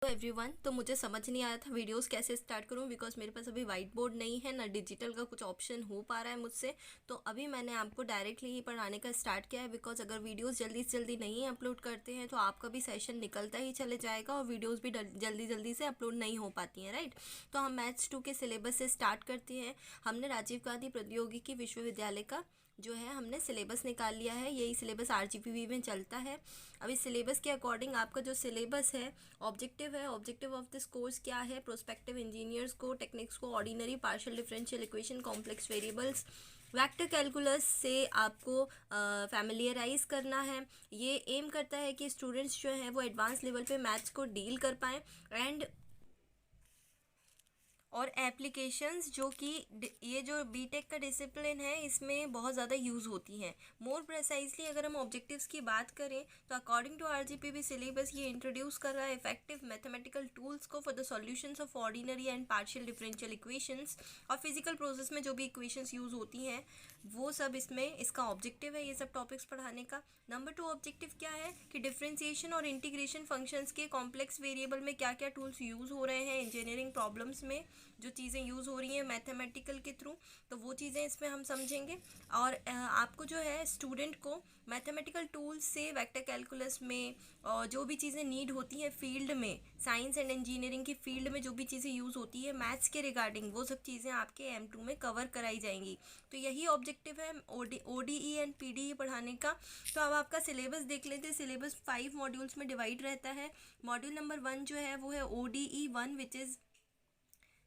Hello everyone. तो मुझे समझ नहीं आया था वीडियोस कैसे स्टार्ट करूं, बिकॉज मेरे पास अभी वाइट बोर्ड नहीं है ना डिजिटल का कुछ ऑप्शन हो पा रहा है मुझसे। तो अभी मैंने आपको डायरेक्टली ही पढ़ाने का स्टार्ट किया है, बिकॉज अगर वीडियोस जल्दी से जल्दी नहीं अपलोड करते हैं तो आपका भी सेशन निकलता ही चले जाएगा और वीडियोज़ भी जल्दी जल्दी से अपलोड नहीं हो पाती हैं, राइट। तो हम मैथ्स 2 के सिलेबस से स्टार्ट करते हैं। हमने राजीव गांधी प्रौद्योगिकी विश्वविद्यालय का जो है हमने सिलेबस निकाल लिया है। यही सिलेबस RGPV में चलता है। अब इस सिलेबस के अकॉर्डिंग आपका जो सिलेबस है, ऑब्जेक्टिव ऑफ दिस कोर्स क्या है, प्रोस्पेक्टिव इंजीनियर्स को, टेक्निक्स को, ordinary partial differential equation, complex variables, vector calculus से आपको फैमिलियराइज करना है। ये एम करता है कि स्टूडेंट्स जो हैं वो एडवांस लेवल पे मैथ्स को डील कर पाएँ एंड और एप्लीकेशंस जो कि ये जो बीटेक का डिसिप्लिन है इसमें बहुत ज़्यादा यूज़ होती हैं। मोर प्रेसाइजली अगर हम ऑब्जेक्टिव्स की बात करें तो अकॉर्डिंग टू RGPV सिलेबस ये इंट्रोड्यूस कर रहा है इफेक्टिव मैथमेटिकल टूल्स को for the solutions of ordinary and partial differential equations. और फिजिकल प्रोसेस में जो भी इक्वेशंस यूज़ होती हैं वो सब इसमें इसका ऑब्जेक्टिव है, ये सब टॉपिक्स पढ़ाने का। नंबर 2 ऑब्जेक्टिव क्या है कि डिफरेंशिएशन और इंटीग्रेशन फंक्शंस के कॉम्प्लेक्स वेरिएबल में क्या क्या टूल्स यूज़ हो रहे हैं इंजीनियरिंग प्रॉब्लम्स में, जो चीज़ें यूज़ हो रही हैं मैथमेटिकल के थ्रू, तो वो चीज़ें इसमें हम समझेंगे। और आपको जो है स्टूडेंट को मैथमेटिकल टूल्स से वेक्टर कैलकुलस में जो भी चीज़ें नीड होती हैं फील्ड में, साइंस एंड इंजीनियरिंग की फील्ड में जो भी चीज़ें यूज़ होती है मैथ्स के रिगार्डिंग, वो सब चीज़ें आपके M2 में कवर कराई जाएंगी। तो यही ऑब्जेक्टिव है ODE एंड PDE पढ़ाने का। तो अब आपका सिलेबस देख लेते हैं। सिलेबस 5 मॉड्यूल्स में डिवाइड रहता है। मॉड्यूल नंबर 1 जो है वो है ODE 1, विच इज़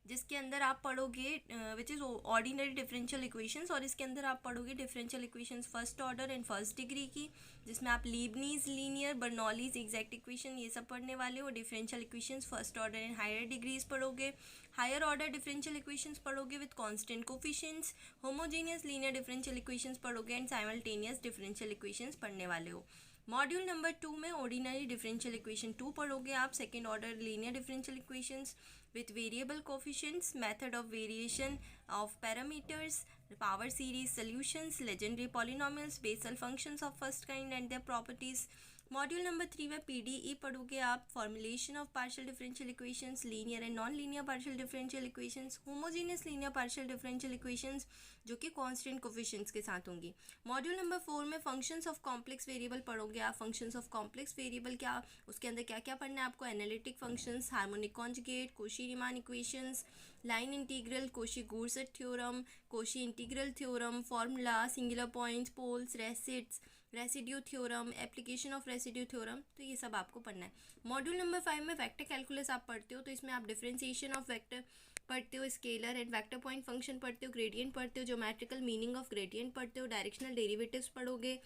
जिसके अंदर आप पढ़ोगे which is ordinary differential equations, और इसके अंदर आप पढ़ोगे differential equations first order and first degree की, जिसमें आप Leibniz, linear, Bernoulli's exact equation ये सब पढ़ने वाले हो। Differential equations first order and higher degrees पढ़ोगे। हायर ऑर्डर डिफरेंशियल इक्वेशंस पढ़ोगे with constant coefficients. Homogeneous linear differential equations पढ़ोगे एंड साइमल्टेनियस डिफरेंशियल इक्वेशंस पढ़ने वाले हो। मॉड्यूल नंबर 2 में ऑर्डिनरी डिफरेंशियल इक्वेशन 2 पढ़ोगे आप, second order linear differential equations with variable coefficients, method of variation of parameters, power series solutions, legendary polynomials, Bessel functions of first kind and their properties. Module number 3 में PDE पढ़ोगे आप, formulation of partial differential equations, linear and non linear partial differential equations, homogeneous linear partial differential equations जो कि constant coefficients के साथ होंगी। Module number 4 में functions of complex variable पढ़ोगे आप। फंक्शंस ऑफ कॉम्प्लेक्स वेरिएबल क्या, उसके अंदर क्या क्या पढ़ना है आपको, analytic functions, harmonic conjugate, Cauchy Riemann equations, line integral, Cauchy Goursat theorem, Cauchy integral theorem, formula, singular points, poles, residues, residue theorem, application of residue theorem, तो ये सब आपको पढ़ना है। मॉड्यूल नंबर 5 में वेक्टर कैलकुलस आप पढ़ते हो, तो इसमें आप डिफरेंशिएशन ऑफ वेक्टर पढ़ते हो, scalar and vector point function पढ़ते हो, ग्रेडियंट पढ़ते हो, ज्योमेट्रिकल मीनिंग ऑफ ग्रेडियंट पढ़ते हो, डायरेक्शनल डेरिवेटिव्स पढ़ोगे,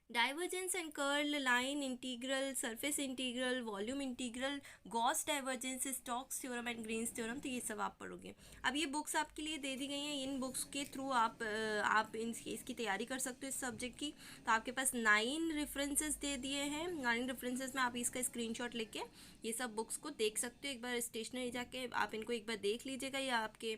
divergence and curl, line integral, surface integral, volume integral, Gauss divergence, Stokes theorem and Green's theorem, तो ये सब आप पढ़ोगे। अब ये बुक्स आपके लिए दे दी गई हैं, इन बुक्स के थ्रू आप इसकी तैयारी कर सकते हो इस सब्जेक्ट की। तो आपके पास 9 रेफरेंसेस दे दिए हैं। 9 रेफरेंसेस में आप इसका स्क्रीनशॉट लेके ये सब बुक्स को देख सकते हो। एक बार स्टेशनरी जाके आप इनको एक बार देख लीजिएगा, या आपके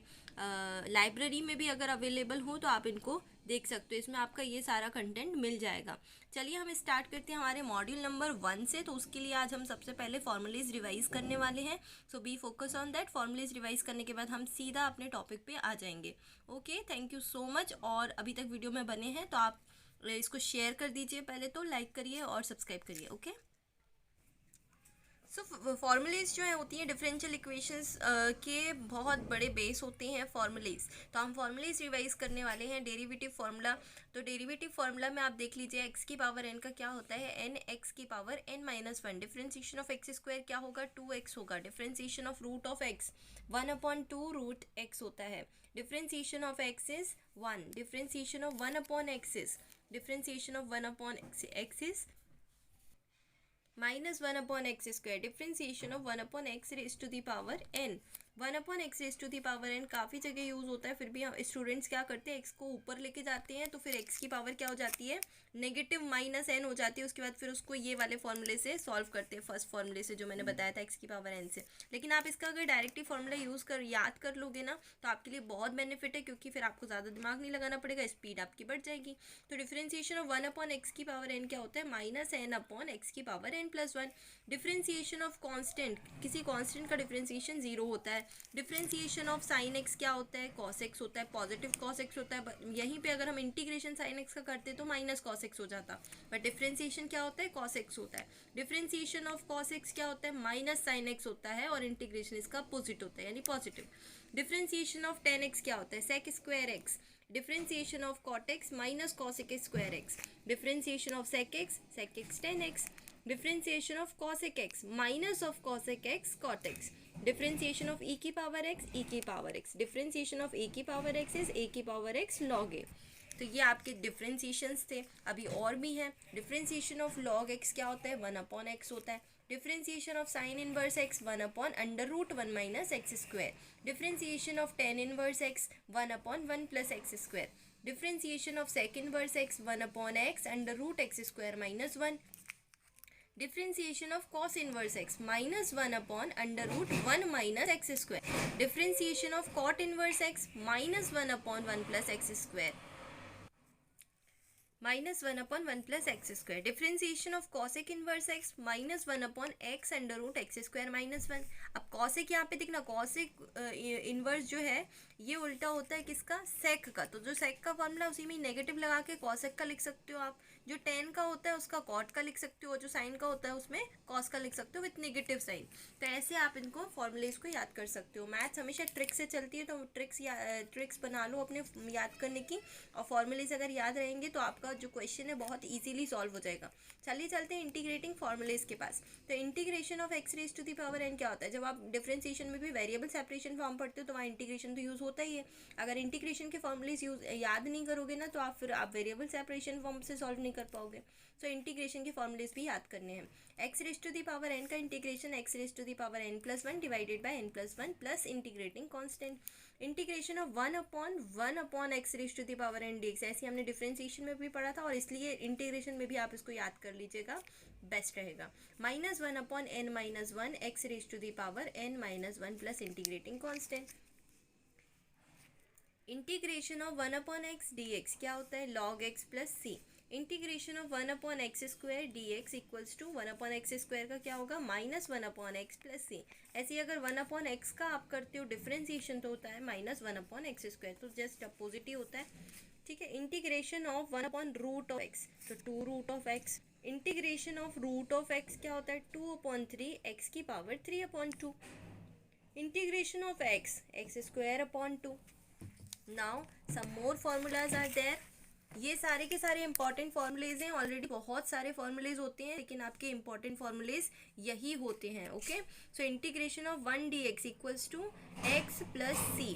लाइब्रेरी में भी अगर अवेलेबल हो तो आप इनको देख सकते हो। इसमें आपका ये सारा कंटेंट मिल जाएगा। चलिए हम स्टार्ट करते हैं हमारे मॉड्यूल नंबर 1 से। तो उसके लिए आज हम सबसे पहले फॉर्मूलेज रिवाइज करने वाले हैं। So be focus on that. Formulas revise करने के बाद हम सीधा अपने टॉपिक पे आ जाएंगे। Okay, thank you so much. और अभी तक वीडियो में बने हैं तो आप इसको शेयर कर दीजिए, पहले तो लाइक करिए और सब्सक्राइब करिए। ओके, सो फॉर्मूलेज जो है होती हैं डिफरेंशियल इक्वेशंस के बहुत बड़े बेस होते हैं फॉर्मूलेज। तो हम फॉर्मूलेज रिवाइज करने वाले हैं। डेरिवेटिव फार्मूला, तो डेरिवेटिव फार्मूला में आप देख लीजिए एक्स की पावर एन का क्या होता है, एन एक्स की power n-1। Differentiation of x square क्या होगा, 2x होगा। Differentiation of root of x 1/2 root x होता है। Differentiation of x is 1। Differentiation of 1/x is, differentiation of 1/x is -1/x square. Differentiation of 1/x raised to the power n. One upon x raise to the power n काफ़ी जगह use होता है, फिर भी हम students क्या करते हैं, एक्स को ऊपर लेके जाते हैं तो फिर एक्स की पावर क्या हो जाती है, नेगेटिव माइनस एन हो जाती है। उसके बाद फिर उसको ये वाले फॉर्मूले से सॉल्व करते हैं, फर्स्ट फॉर्मूले से जो मैंने बताया था एक्स की पावर एन से। लेकिन आप इसका अगर डायरेक्टली फॉर्मूला यूज़ कर याद कर लोगे ना तो आपके लिए बहुत बेनिफिट है, क्योंकि फिर आपको ज़्यादा दिमाग नहीं लगाना पड़ेगा, स्पीड आपकी बढ़ जाएगी। तो differentiation of one upon x की पावर एन क्या होता है, माइनस एन अपॉन एक्स की power n plus one. Differentiation of constant, किसी कांस्टेंट का डिफरेंशिएशन जीरो होता है। डिफरेंशिएशन ऑफ साइन एक्स क्या होता है, कॉस एक्स होता है, पॉजिटिव कॉस एक्स होता है। यहीं पे अगर हम इंटीग्रेशन साइन एक्स का करते तो माइनस कॉस एक्स हो जाता, बट डिफरेंशिएशन क्या होता है, कॉस एक्स होता है। डिफरेंशिएशन ऑफ कॉस एक्स क्या होता है, माइनस साइन एक्स होता है, और इंटीग्रेशन इसका अपोजिट होता है यानी positive. Differentiation of tan x क्या होता है, sec square x. Differentiation of cot x minus cosec square x. Differentiation of sec x tan x. Differentiation of cosec x minus of cosec x cot x. Differentiation of e की power x e की power x. Differentiation of a की power x is a की power x log a. तो ये आपके differentiations थे, अभी और भी हैं। डिफरेंशिएशन ऑफ log x क्या होता है, वन अपॉन एक्स होता है। Differentiation of sine inverse x one upon under root one minus x square. Differentiation of tan inverse x one upon one plus x square. Differentiation of sec inverse x one upon x under root x square minus one. Differentiation of cos inverse x minus one upon under root one minus x square. Differentiation of cot inverse x minus one upon one plus x square minus one upon one plus x square. Differentiation of cosec inverse x minus one upon x under root x square minus one. अब cosec यहाँ पे देखना, cosec inverse जो है ये उल्टा होता है किसका, सेक का। तो जो सेक का फॉर्मूला उसी में नेगेटिव लगा के कॉसेक का लिख सकते हो आप। जो टेन का होता है उसका कॉट का लिख सकते हो, जो साइन का होता है उसमें कॉस का लिख सकते हो विथ नेगेटिव साइन। तो ऐसे आप इनको फॉर्मूलेज को याद कर सकते हो। मैथ्स हमेशा ट्रिक से चलती है, तो ट्रिक्स बना लो अपने याद करने की, और फॉर्मूलेज अगर याद रहेंगे तो आपका जो क्वेश्चन है बहुत इजीली सॉल्व हो जाएगा। चलिए चलते हैं इंटीग्रेटिंग फॉर्मूलेज के पास। तो integration of x raise to the power n क्या होता है, जब आप डिफरेंशिएशन में भी वेरिएबल सेपरेशन फॉर्म पढ़ते हो तो वहाँ इंटीग्रेशन तो यूज़ होता ही है। अगर इंटीग्रेशन के फॉर्मूलेज याद नहीं करोगे ना तो आप वेरिएबल सेपरेशन फॉर्म से सॉल्व नहीं कर पाओगे। सो इंटीग्रेशन के फॉर्मूलेज भी याद करने हैं। X raise to the power n का integration x raise to the power n plus one divided by n plus one plus integrating constant. Integration of one upon x raise to the power n d x, ऐसे हमने differentiation में भी पढ़ा था, और इसलिए integration में भी आप इसको याद कर लीजिएगा, बेस्ट रहेगा। Minus one upon n minus one x raise to the power n minus one plus integrating constant. Integration of one upon x d x क्या होता है, log x plus c. Integration of one upon x square d x equals to one upon x square का क्या होगा, minus one upon x plus c. ऐसे अगर one upon x का आप करते हो डिफरेंशिएशन तो होता है minus one upon x square, तो जस्ट अपोजिट ही होता है। ठीक है। Integration of one upon root of x, तो two root of x. Integration of root of x क्या होता है, टू अपॉन थ्री एक्स की power three upon two. Integration of x x square upon two. Now some more formulas are there. ये सारे के सारे important formulas हैं, already बहुत सारे फॉर्मूलेज होते हैं लेकिन आपके इंपॉर्टेंट फॉर्मूलेज यही होते हैं। Okay, so integration of one d x equals to x plus c.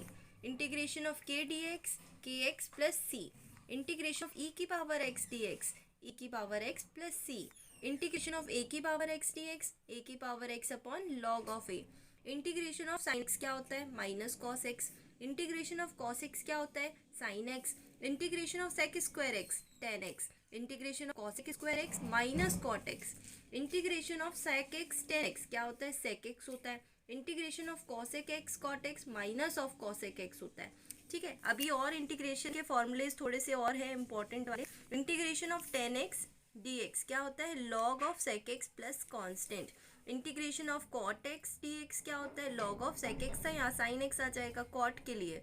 Integration of k d x k x plus c. Integration of e की power x d x e की power x plus c. Integration of a की power x d x a की power x upon log of a. Integration of sine x क्या होता है, minus cos x. Integration of cos x क्या होता है, sine x. Integration of sec square x tan x. Integration of cosec square x minus cot x. Integration of sec x tan x क्या होता है, sec x होता है। Integration of cosec x cot x minus of cosec x होता है। ठीक है, अभी और इंटीग्रेशन के फॉर्मूलेज थोड़े से और है इंपॉर्टेंट वाले। Integration of tan x d x क्या होता है, log of sec x plus constant. Integration of cot x d x क्या होता है, लॉग ऑफ सेक एक्स था, यहाँ साइन एक्स आ जाएगा कॉट के लिए।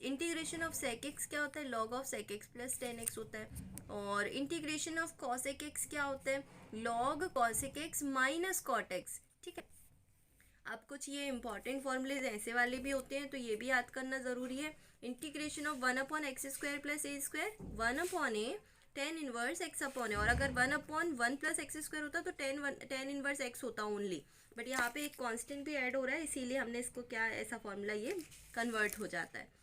इंटीग्रेशन ऑफ सेक एक्स क्या होता है, log of sec x plus tan x होता है। और इंटीग्रेशन ऑफ कॉसेक एक्स क्या होता है, log cosec x minus cot x. ठीक है, अब कुछ ये इंपॉर्टेंट फॉर्मूलेज ऐसे वाले भी होते हैं तो ये भी याद करना ज़रूरी है। Integration of one upon x square plus A square, one upon A ten inverse x upon है, और अगर one upon one plus x square होता तो टेन इनवर्स एक्स होता ओनली, बट यहाँ पे एक कांस्टेंट भी ऐड हो रहा है इसीलिए हमने इसको क्या ऐसा फॉर्मूला ये कन्वर्ट हो जाता है।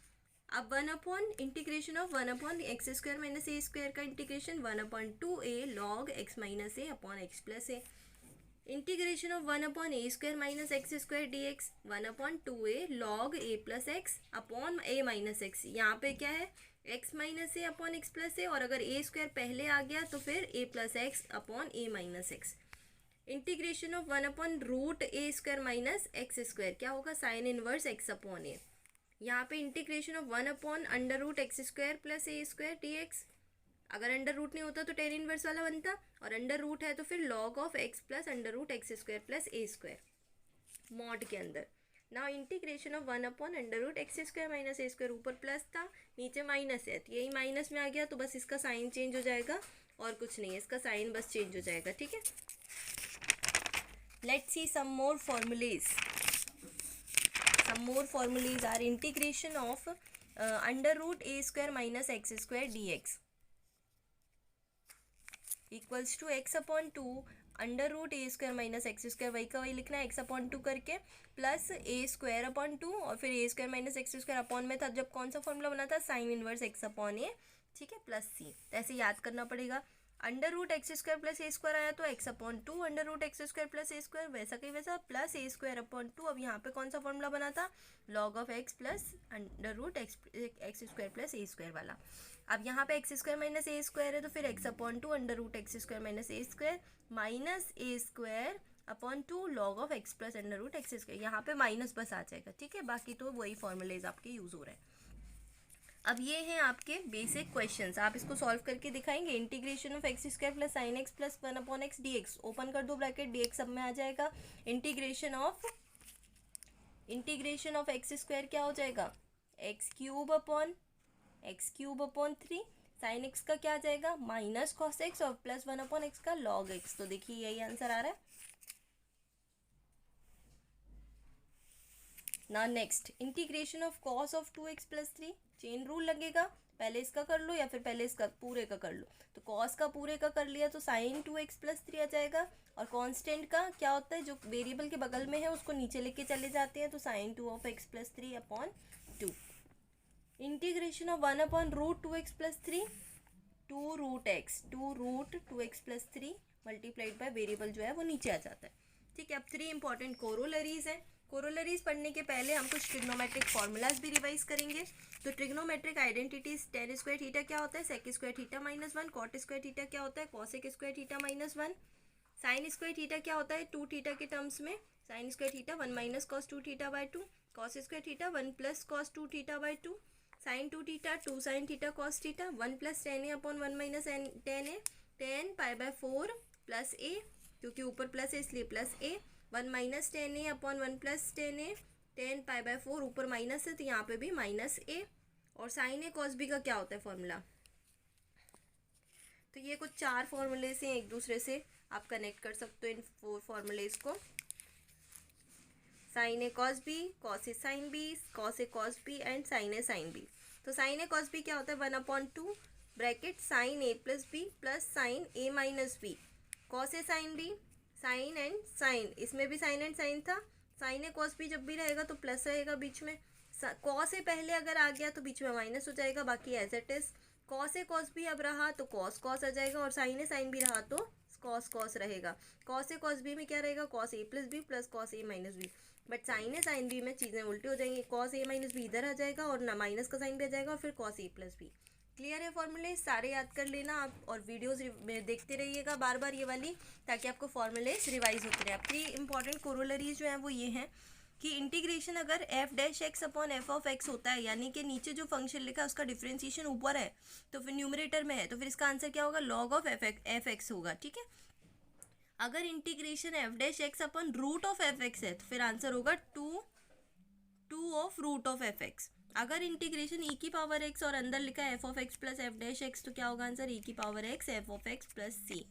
अब one upon integration of one upon x square minus a square का integration one upon two a log x minus a upon x plus a. Integration of 1/a² minus x square d x, 1/2a log a plus x upon a minus x. यहाँ पे क्या है, x minus a upon x plus a, और अगर a square पहले आ गया तो फिर a plus x upon a minus x. Integration of 1/√a² minus x square, क्या होगा, साइन इनवर्स x अपॉन ए। यहाँ पे integration of 1/√x² plus a² dx, अगर अंडर रूट नहीं होता तो टेन इनवर्स वाला बनता, और अंडर रूट है तो फिर log of x plus √x² plus a² mod के अंदर। Now integration of 1/√x² minus a² ऊपर प्लस था, नीचे माइनस है, तो यही माइनस में आ गया, तो बस इसका साइन चेंज हो जाएगा और कुछ नहीं है, इसका साइन बस चेंज हो जाएगा। ठीक है, let's see some more formulas. Some more formulas are integration of √a² minus x² dx equals to x/2 √a² minus x², वही का वही लिखना है x/2 करके, प्लस a²/2 और फिर a² माइनस x² अपॉन में था जब कौन सा फॉर्मूला बना था, साइन इनवर्स x अपॉन ए। ठीक है, प्लस सी, तो ऐसे याद करना पड़ेगा। √x² प्लस a² आया तो x/2 √x² प्लस a², वैसा कहीं वैसा, प्लस a²/2। अब यहाँ पे कौन सा फॉर्मूला बना था, log of x plus √x² plus a² वाला। अब यहाँ पे x² माइनस a² है तो फिर x/2 √x² minus a² minus a²/2 log of x plus √x²। यहाँ पे माइनस बस आ जाएगा। ठीक है, बाकी तो वही फॉर्मूलेज आपके यूज़ हो रहे हैं। अब ये हैं आपके बेसिक क्वेश्चंस, आप इसको सॉल्व करके दिखाएंगे। Integration of x² plus sine x plus 1/x dx, open कर दो ब्रैकेट, dx सब में आ जाएगा। इंटीग्रेशन ऑफ x² क्या हो जाएगा, x³ अपॉन साइन एक्स का क्या आ जाएगा, माइनस कॉस एक्स, और प्लस 1/x का लॉग एक्स। तो देखिए यही आंसर आ रहा है ना। Next, integration of cos of 2x plus 3, chain rule लगेगा, पहले इसका कर लो या फिर पहले इसका पूरे का कर लो। तो कॉस का पूरे का कर लिया तो साइन 2x प्लस 3 आ जाएगा, और कांस्टेंट का क्या होता है, जो वेरिएबल के बगल में है उसको नीचे लेके चले जाते हैं, तो sine 2 of x plus 3 upon 2। Integration of 1/√2x plus 3, 2√2x plus 3 multiplied by variable जो है वो नीचे आ जाता है। ठीक है, अब 3 इंपॉर्टेंट कोरोलरीज हैं। कोरोलरीज पढ़ने के पहले हम कुछ ट्रिग्नोमेट्रिक फॉर्मूलाज भी रिवाइज करेंगे। तो trigonometric identities, tan square theta क्या होता है, sec square theta minus 1, cot square theta क्या होता है, cosec square theta minus 1, sine square theta क्या होता है 2 थीटा के टर्म्स में, sine square theta 1 minus cos 2 theta by 2, cos square theta 1 plus cos 2 theta by 2, sine 2 theta 2 sine theta cos theta, 1 plus tan a upon 1 minus tan a, tan pi by 4 plus a, क्योंकि ऊपर plus है इसलिए plus a, 1 minus tan a upon 1 plus tan a, tan pi by 4 ऊपर minus है तो यहाँ पे भी माइनस a, और साइन a कॉस b का क्या होता है फॉर्मूला। तो ये कुछ 4 फॉर्मूले से एक दूसरे से आप कनेक्ट कर सकते हो इन 4 फॉर्मूलेज को। Sine A cos B, cos A sine B, cos A cos B and sine A sine B. तो साइन ए कॉस बी क्या होता है, 1/2 bracket sine A plus B plus sine A minus B, cos A sine B, sine and sine, इसमें भी sine and sine था, sine A cos B जब भी रहेगा तो प्लस रहेगा बीच में, कॉस ए पहले अगर आ गया तो बीच में माइनस हो जाएगा, बाकी as it is. Cos A cos B अब रहा तो कॉस कॉस आ जाएगा, और साइन ए साइन बी रहा तो कॉस कॉस रहेगा। कॉस ए कॉस बी में क्या रहेगा, cos A plus B plus cos A minus B, but sine A sine B में चीज़ें उल्टी हो जाएंगी, कॉस ए माइनस बी इधर आ जाएगा और ना माइनस का साइन भी आ जाएगा, और फिर cos A plus B. Clear है फॉर्मूले, सारे याद कर लेना आप, और वीडियोस देखते रहिएगा बार बार ये वाली, ताकि आपको फॉर्मूलेज रिवाइज होते रहे। 3 इंपॉर्टेंट कोरोलरीज जो हैं वो ये हैं कि इंटीग्रेशन अगर f' upon f of x होता है, यानी कि नीचे जो फंक्शन लिखा है उसका डिफ्रेंसिएशन ऊपर है तो फिर न्यूमरेटर में है, तो फिर इसका आंसर क्या होगा, log ऑफ एफ एक्स होगा। ठीक है, अगर integration f' upon root of f x है तो फिर आंसर होगा 2 of root of f x. अगर इंटीग्रेशन e की पावर x और अंदर लिखा है f of x plus f' तो क्या होगा आंसर, e की power x f of x plus c।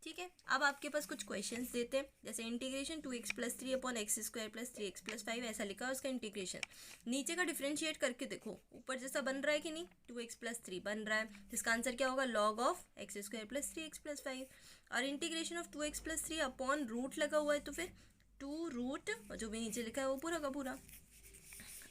ठीक है, अब आपके पास कुछ क्वेश्चंस देते हैं, जैसे integration 2x plus 3 upon x square plus 3x plus 5 ऐसा लिखा है उसका इंटीग्रेशन, नीचे का डिफ्रेंशिएट करके देखो ऊपर जैसा बन रहा है कि नहीं, 2x प्लस 3 बन रहा है, इसका आंसर क्या होगा, log of x square plus 3x plus 5। और integration of 2x plus 3 upon root लगा हुआ है तो फिर 2 रूट, और जो भी नीचे लिखा है वो पूरा का पूरा।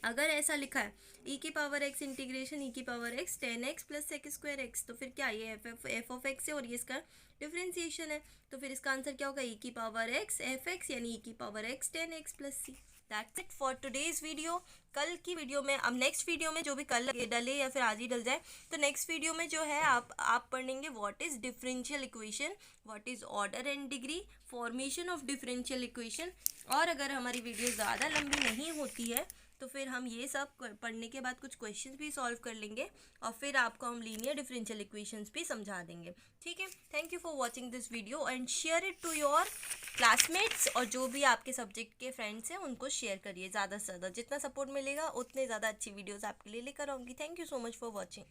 अगर ऐसा लिखा है e की पावर x इंटीग्रेशन e की power x 10x plus sec square x, तो फिर क्या ये एफ ऑफ एक्स है और ये इसका डिफ्रेंसिएशन है, तो फिर इसका आंसर क्या होगा e की पावर x एफ एक्स यानी e की power x 10x plus c. That's it for today's video. कल की वीडियो में, अब नेक्स्ट वीडियो में जो भी कल डले या फिर आज ही डल जाए, तो नेक्स्ट वीडियो में जो है आप पढ़ेंगे what is differential equation, what is order and degree, formation of differential equation. और अगर हमारी वीडियो ज़्यादा लंबी नहीं होती है तो फिर हम ये सब पढ़ने के बाद कुछ क्वेश्चंस भी सॉल्व कर लेंगे और फिर आपको हम लीनियर डिफरेंशियल इक्वेशंस भी समझा देंगे। ठीक है, thank you for watching this video and share it to your classmates, और जो भी आपके सब्जेक्ट के फ्रेंड्स हैं उनको शेयर करिए ज़्यादा से ज़्यादा। जितना सपोर्ट मिलेगा उतने ज़्यादा अच्छी वीडियोज़ आपके लिए लेकर आऊँगी। Thank you so much for watching.